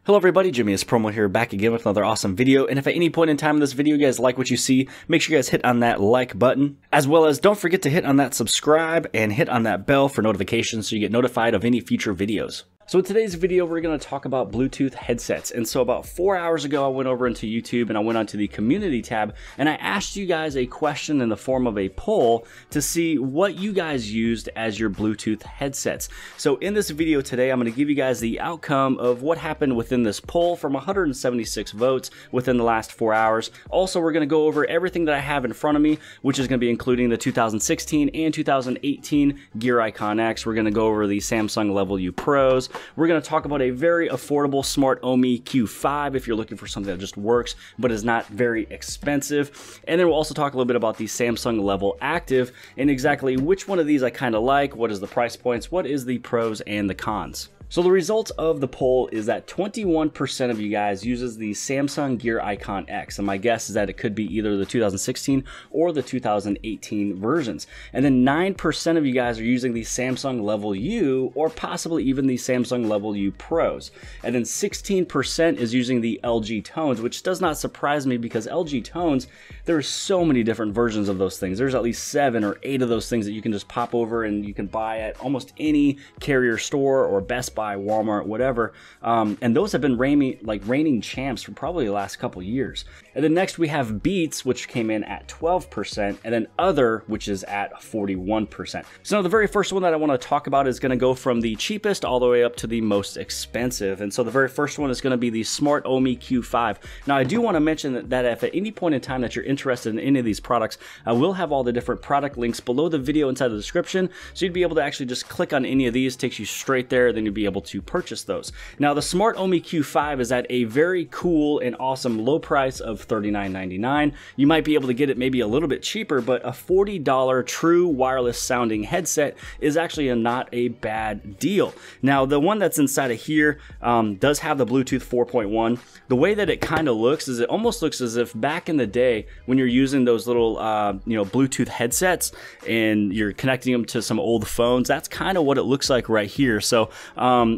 Hello everybody, jimmyispromo here, back again with another awesome video. And if at any point in time in this video you guys like what you see, make sure you guys hit on that like button, as well as don't forget to hit on that subscribe and hit on that bell for notifications so you get notified of any future videos. So in today's video, we're going to talk about Bluetooth headsets. And so about 4 hours ago, I went over into YouTube and I went onto the community tab and I asked you guys a question in the form of a poll to see what you guys used as your Bluetooth headsets. So in this video today, I'm going to give you guys the outcome of what happened within this poll from 176 votes within the last 4 hours. Also, we're going to go over everything that I have in front of me, which is going to be including the 2016 and 2018 Gear IconX. We're going to go over the Samsung Level U Pros. We're going to talk about a very affordable SmartOmi Q5 if you're looking for something that just works but is not very expensive. And then we'll also talk a little bit about the Samsung Level Active and exactly which one of these I kind of like, what is the price points, what is the pros and the cons. So the result of the poll is that 21% of you guys uses the Samsung Gear IconX, and my guess is that it could be either the 2016 or the 2018 versions. And then 9% of you guys are using the Samsung Level U or possibly even the Samsung Level U Pros. And then 16% is using the LG Tones, which does not surprise me because LG Tones, there are so many different versions of those things. There's at least 7 or 8 of those things that you can just pop over and you can buy at almost any carrier store or Best Buy, Walmart, whatever, and those have been reigning champs for probably the last couple years. And then next we have Beats, which came in at 12%, and then Other, which is at 41%. So now the very first one that I want to talk about is going to go from the cheapest all the way up to the most expensive. And so the very first one is going to be the SmartOmi Q5. Now I do want to mention that if at any point in time that you're interested in any of these products, I will have all the different product links below the video inside the description, so you'd be able to actually just click on any of these, takes you straight there, then you'd be able to purchase those. Now the SmartOmi Q5 is at a very cool and awesome low price of $39.99. You might be able to get it maybe a little bit cheaper, but a $40 true wireless sounding headset is actually not a bad deal. Now the one that's inside of here does have the Bluetooth 4.1. The way that it kind of looks is it almost looks as if back in the day when you're using those little Bluetooth headsets and you're connecting them to some old phones, that's kind of what it looks like right here. So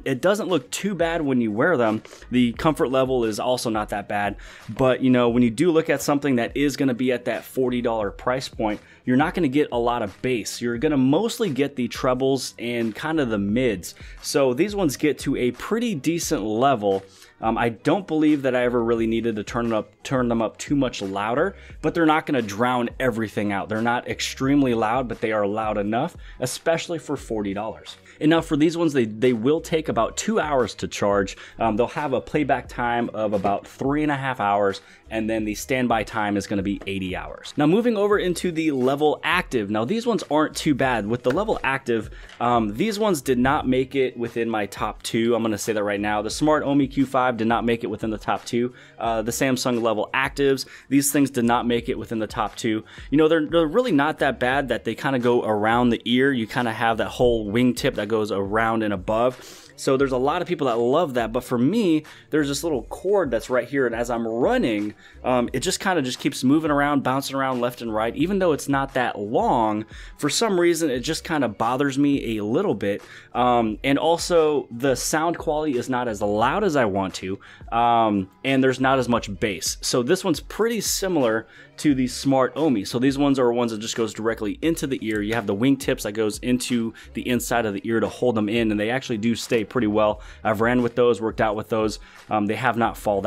it doesn't look too bad when you wear them. The comfort level is also not that bad, but when you do look at something that is going to be at that $40 price point, you're not going to get a lot of bass. You're going to mostly get the trebles and kind of the mids. So these ones get to a pretty decent level. I don't believe that I ever really needed to turn them up too much louder, but they're not going to drown everything out. They're not extremely loud, but they are loud enough, especially for $40. And now for these ones, they will take about 2 hours to charge. They'll have a playback time of about 3.5 hours, and then the standby time is going to be 80 hours. Now moving over into the Level Active. Now these ones aren't too bad. With the Level Active, these ones did not make it within my top 2. I'm going to say that right now. The SmartOmi Q5 did not make it within the top 2. The Samsung Level Actives, these things did not make it within the top 2. They're really not that bad that they kind of go around the ear. You kind of have that whole wingtip that goes around and above. So there's a lot of people that love that, but for me, there's this little cord that's right here, and as I'm running, it just kind of just keeps moving around, bouncing around left and right. Even though it's not that long, for some reason, it just kind of bothers me a little bit. And also, the sound quality is not as loud as I want to, and there's not as much bass. So this one's pretty similar to the SmartOmi. So these ones are ones that just goes directly into the ear. You have the wingtips that goes into the inside of the ear to hold them in, and they actually do stay pretty well. I've ran with those, worked out with those. They have not fallen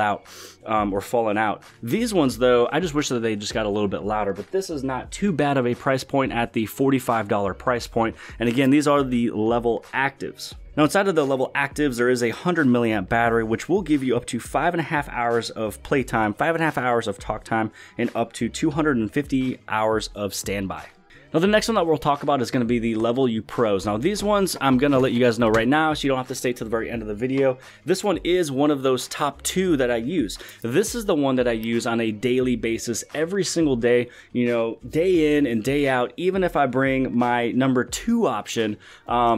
out. These ones though, I just wish that they just got a little bit louder, but this is not too bad of a price point at the $45 price point. And again, these are the Level Actives. Now inside of the Level Actives, there is a 100 milliamp battery, which will give you up to 5.5 hours of playtime, 5.5 hours of talk time, and up to 250 hours of standby. Now the next one that we'll talk about is going to be the Level U Pros. Now these ones I'm going to let you guys know right now so you don't have to stay to the very end of the video. This one is one of those top 2 that I use. This is the one that I use on a daily basis every single day, day in and day out. Even if I bring my number 2 option,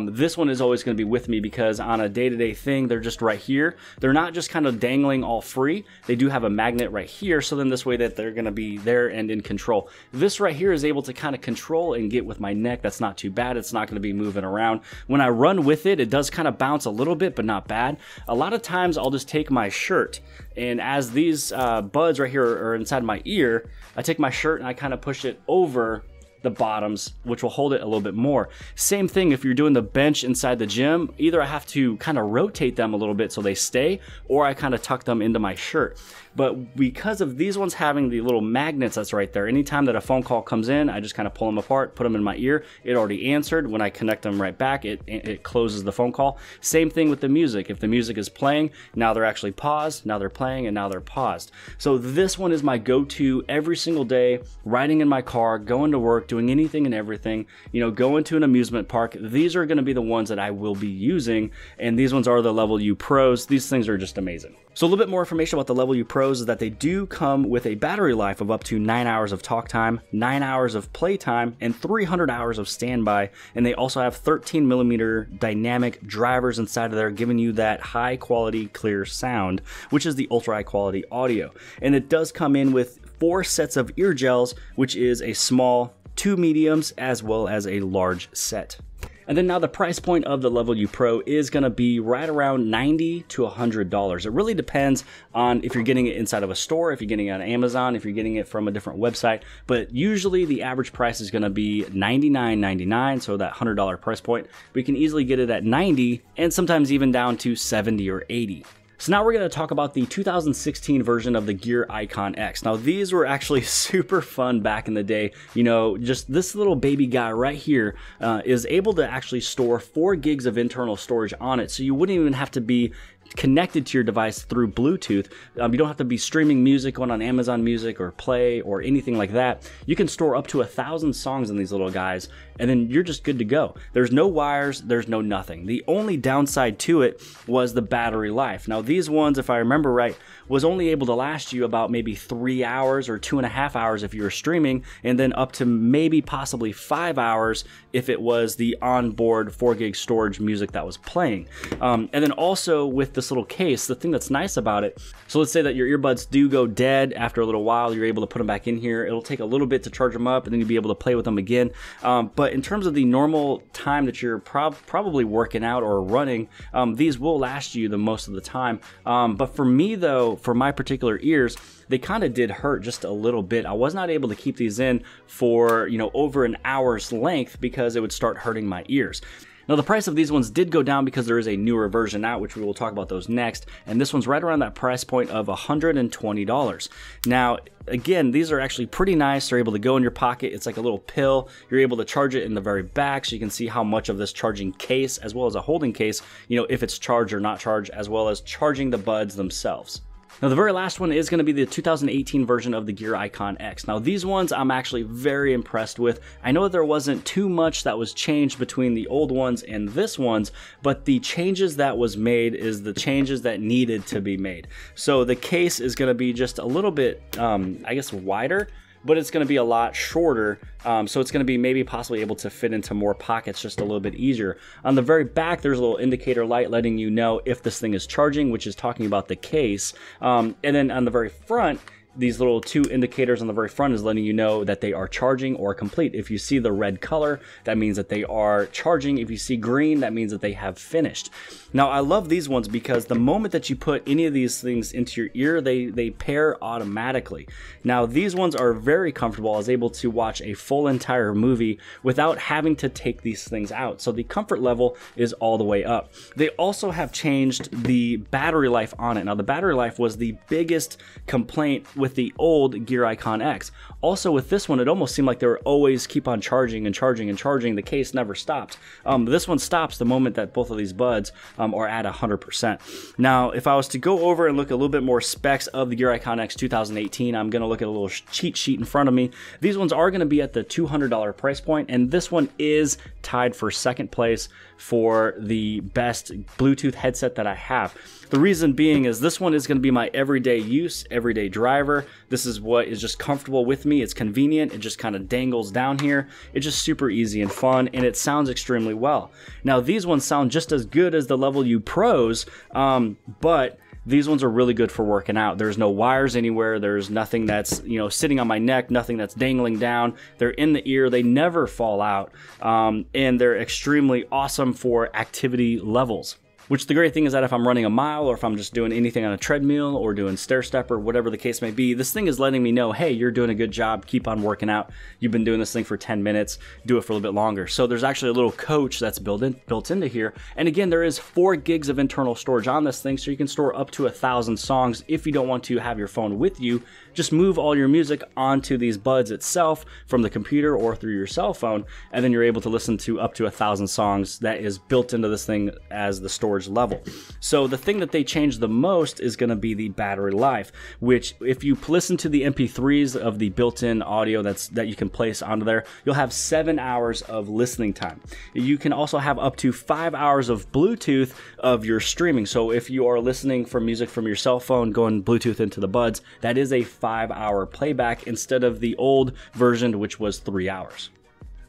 this one is always going to be with me because on a day-to-day thing, they're just right here. They're not just kind of dangling all free. They do have a magnet right here, so then this way that they're going to be there and in control. This right here is able to kind of control control and get with my neck, that's not too bad. It's not going to be moving around. When I run with it, it does kind of bounce a little bit, but not bad. A lot of times I'll just take my shirt, and as these buds right here are inside my ear, I take my shirt and I kind of push it over the bottoms, which will hold it a little bit more. Same thing if you're doing the bench inside the gym, either I have to kind of rotate them a little bit so they stay, or I kind of tuck them into my shirt. But because of these ones having the little magnets that's right there, anytime that a phone call comes in, I just kind of pull them apart, put them in my ear. It already answered. When I connect them right back, it closes the phone call. Same thing with the music. If the music is playing, now they're actually paused, now they're playing, and now they're paused. So this one is my go-to every single day, riding in my car, going to work, doing anything and everything, you know, going to an amusement park. These are going to be the ones that I will be using, and these ones are the Level U Pros. These things are just amazing. So a little bit more information about the Level U Pros is that they do come with a battery life of up to 9 hours of talk time, 9 hours of play time, and 300 hours of standby. And they also have 13mm dynamic drivers inside of there, giving you that high quality clear sound, which is the ultra high quality audio. And it does come in with 4 sets of ear gels, which is a small, 2 mediums, as well as a large set. And then now the price point of the Level U Pro is going to be right around $90 to $100. It really depends on if you're getting it inside of a store, if you're getting it on Amazon, if you're getting it from a different website. But usually the average price is going to be $99.99, so that $100 price point. We can easily get it at $90 and sometimes even down to $70 or $80. So now we're going to talk about the 2016 version of the Gear IconX. Now these were actually super fun back in the day. You know, just this little baby guy right here is able to actually store 4 gigs of internal storage on it. So you wouldn't even have to be connected to your device through Bluetooth. You don't have to be streaming music on Amazon Music or Play or anything like that. You can store up to 1,000 songs in these little guys, and then you're just good to go. There's no wires, there's no nothing. The only downside to it was the battery life. Now these ones, if I remember right, was only able to last you about maybe 3 hours or 2.5 hours if you were streaming, and then up to maybe possibly 5 hours if it was the onboard 4 gig storage music that was playing. And then also with this little case, the thing that's nice about it, so let's say that your earbuds do go dead after a little while, you're able to put them back in here. It'll take a little bit to charge them up, and then you'll be able to play with them again. But in terms of the normal time that you're probably working out or running, these will last you the most of the time. But for me though, for my particular ears, they kind of did hurt just a little bit. I was not able to keep these in for, you know, over an hour's length because it would start hurting my ears. Now the price of these ones did go down because there is a newer version out, which we will talk about those next, and this one's right around that price point of $120. Now again, these are actually pretty nice. They're able to go in your pocket. It's like a little pill. You're able to charge it in the very back, so you can see how much of this charging case, as well as a holding case, you know, if it's charged or not charged, as well as charging the buds themselves. Now the very last one is going to be the 2018 version of the Gear IconX. Now these ones I'm actually very impressed with. I know there wasn't too much that was changed between the old ones and this ones, but the changes that was made is the changes that needed to be made. So the case is going to be just a little bit, I guess, wider, but it's going to be a lot shorter, so it's going to be maybe possibly able to fit into more pockets just a little bit easier. On the very back, there's a little indicator light letting you know if this thing is charging, which is talking about the case. And then on the very front, these little 2 indicators on the very front is letting you know that they are charging or complete. If you see the red color, that means that they are charging. If you see green, that means that they have finished. Now, I love these ones because the moment that you put any of these things into your ear, they pair automatically. Now, these ones are very comfortable. I was able to watch a full entire movie without having to take these things out. So the comfort level is all the way up. They also have changed the battery life on it. Now, the battery life was the biggest complaint with the old Gear IconX. Also with this one, it almost seemed like they were always keep on charging and charging and charging. The case never stopped. This one stops the moment that both of these buds are at 100%. Now, if I was to go over and look a little bit more specs of the Gear IconX 2018, I'm going to look at a little cheat sheet in front of me. These ones are going to be at the $200 price point, and this one is tied for second place for the best Bluetooth headset that I have. The reason being is this one is going to be my everyday use, everyday driver. This is what is just comfortable with me. It's convenient. It just kind of dangles down here. It's just super easy and fun, and it sounds extremely well. Now, these ones sound just as good as the Level U Pros, but These ones are really good for working out. There's no wires anywhere. There's nothing that's, you know, sitting on my neck, nothing that's dangling down. They're in the ear. They never fall out. And they're extremely awesome for activity levels. Which the great thing is that if I'm running a mile or if I'm just doing anything on a treadmill or doing stair step or whatever the case may be, this thing is letting me know, hey, you're doing a good job, keep on working out. You've been doing this thing for 10 minutes, do it for a little bit longer. So there's actually a little coach that's built into here. And again, there is 4 gigs of internal storage on this thing, so you can store up to 1,000 songs. If you don't want to have your phone with you, just move all your music onto these buds itself from the computer or through your cell phone, and then you're able to listen to up to 1,000 songs. That is built into this thing as the storage level. So the thing that they changed the most is going to be the battery life, which if you listen to the MP3s of the built-in audio that you can place onto there, you'll have 7 hours of listening time. You can also have up to 5 hours of Bluetooth of your streaming. So if you are listening for music from your cell phone going Bluetooth into the buds, that is a 5-hour playback instead of the old version, which was 3 hours.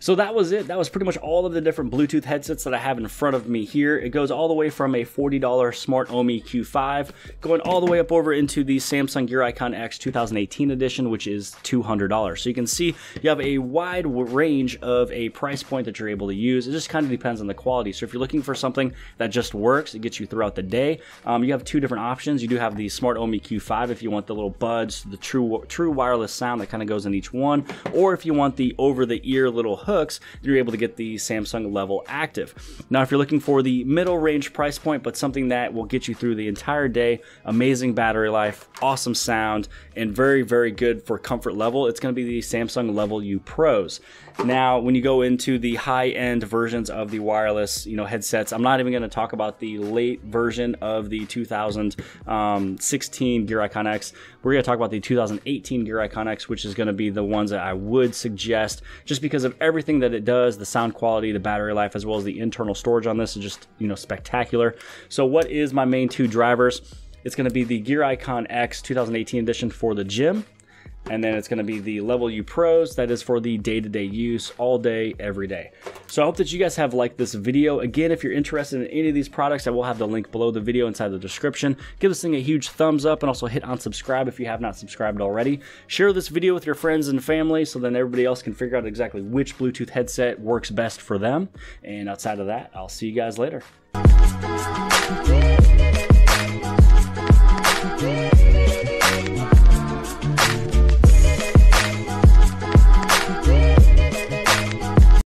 So that was it. That was pretty much all of the different Bluetooth headsets that I have in front of me here. It goes all the way from a $40 SmartOmi Q5, going all the way up over into the Samsung Gear IconX 2018 edition, which is $200. So you can see you have a wide range of a price point that you're able to use. It just kind of depends on the quality. So if you're looking for something that just works, it gets you throughout the day, you have 2 different options. You do have the SmartOmi Q5 if you want the little buds, the true wireless sound that kind of goes in each one, or if you want the over-the-ear little hooks, you're able to get the Samsung Level Active. Now, if you're looking for the middle range price point, but something that will get you through the entire day, amazing battery life, awesome sound, and very, very good for comfort level, it's going to be the Samsung Level U Pros. Now, when you go into the high-end versions of the wireless, headsets, I'm not even going to talk about the late version of the 2016 Gear IconX. We're going to talk about the 2018 Gear IconX, which is going to be the ones that I would suggest just because of everything that it does, the sound quality, the battery life, as well as the internal storage on this is just, spectacular. So what is my main 2 drivers? It's going to be the Gear IconX 2018 edition for the gym. And then it's going to be the Level U Pros. That is for the day-to-day use, all day, every day. So I hope that you guys have liked this video. Again, if you're interested in any of these products, I will have the link below the video inside the description. Give this thing a huge thumbs up and also hit on subscribe if you have not subscribed already. Share this video with your friends and family so then everybody else can figure out exactly which Bluetooth headset works best for them. And outside of that, I'll see you guys later.